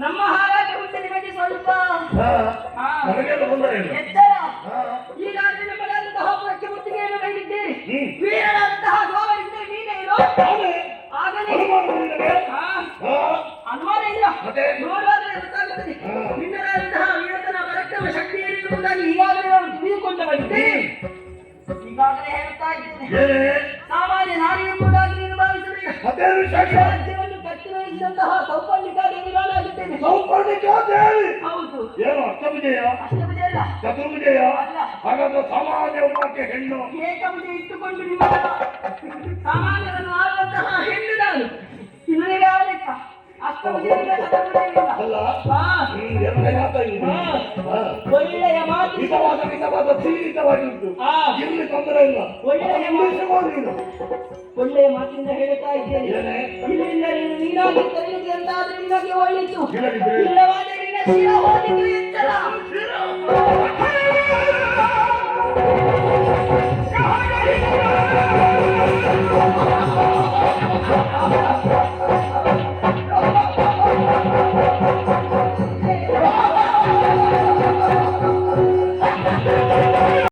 ನಮ್ಮ ಹಾರಾಟ ಮುಂದೆ ನಿಮಗೆ ಸ್ವಲ್ಪ ಎಚ್ಚರ. ಈಗಾಗಲೇ ನಿಮ್ಮದಾದಂತಹ ಪುರಕ್ಕೆ ಮುತ್ತಿಗೆಯನ್ನು ಕೈಲಿದ್ದೀರಿ. ವೀರನಾದಂತಹ ಗೋವರಿದ್ದರೆ ನೀನೇ ಇರೋ. ಆಗಲೇ ಅನುಮಾನ ಇಲ್ಲ. ನೋಡುವಾಗಲೇ ಗೊತ್ತಾಗುತ್ತದೆ ನಿನ್ನದಾದಂತಹ ವೀರತನ ಪರಾಕ್ರಮ ಶಕ್ತಿಯನ್ನುವುದಾಗಿ ಈಗಾಗಲೇ ನಾವು ತಿಳಿದುಕೊಂಡು ಬಂದಿದ್ದೇವೆ. ಈಗಾಗಲೇ ಹೇಳ್ತಾ ಇದ್ದೇನೆ, ಸಾಮಾನ್ಯ ನಾರಿ ಎಂಬುದಾಗಿ ನೀನು ಭಾವಿಸಬೇಕು. ರಾಜ್ಯವನ್ನು ಕಟ್ಟಿದಂತಹ ಸೌಪರ್ಣಿಕಾದೇವಿಗಳಾಗಿದ್ದೇನೆ. ಸೌಪರ್ಣಿಕಾದೇವಿ ಹೌದು. ಏನು ಅಷ್ಟಭುಜಯ? ಅಷ್ಟಭುಜ ಅಲ್ಲ, ಚತುರ್ಭುಜಯ ಅಲ್ಲ. ಹಾಗಾದ್ರೆ ಸಾಮಾನ್ಯ ಒಬ್ಬಕ್ಕೆ ಹೆಣ್ಣು ಏಕಭುಜ ಇಟ್ಟುಕೊಂಡು ನಿಮ್ಮ ಸಾಮಾನ್ಯರನ್ನು ಆಳುವಂತಹ ಹೆಣ್ಣು ನಾನು. ನಿಮಗೆ ಆಲೆಕ್ಕ ಅಷ್ಟಭುಜದಿಂದ ಚತುರ್ಭುಜವಿಲ್ಲ. ಅಲ್ಲ ಒಳ್ಳೆಯ ಮಾತು ಹಿತವಾದ ಸೀಮಿತವಾಗಿ ಉಂಟು. ಇಲ್ಲಿ ತೊಂದರೆ ಇಲ್ಲ. ಒಳ್ಳೆಯ ಮಾತು ಒಳ್ಳೆಯ ಮಾತಿಂದ ಹೇಳ್ತಾ ಇದ್ದೇನೆ. ಇಲ್ಲಿಂದ ನೀನಾಗಿ ತೆರಳಿದೆ ಅಂತಾದ್ರೆ ನಿನಗೆ ಒಳ್ಳೆಯಿತು. ಇಲ್ಲವಾದರೆ ನಿನ್ನ ಶಿರ ಹೋಗಿದ್ದು ಎಚ್ಚರ.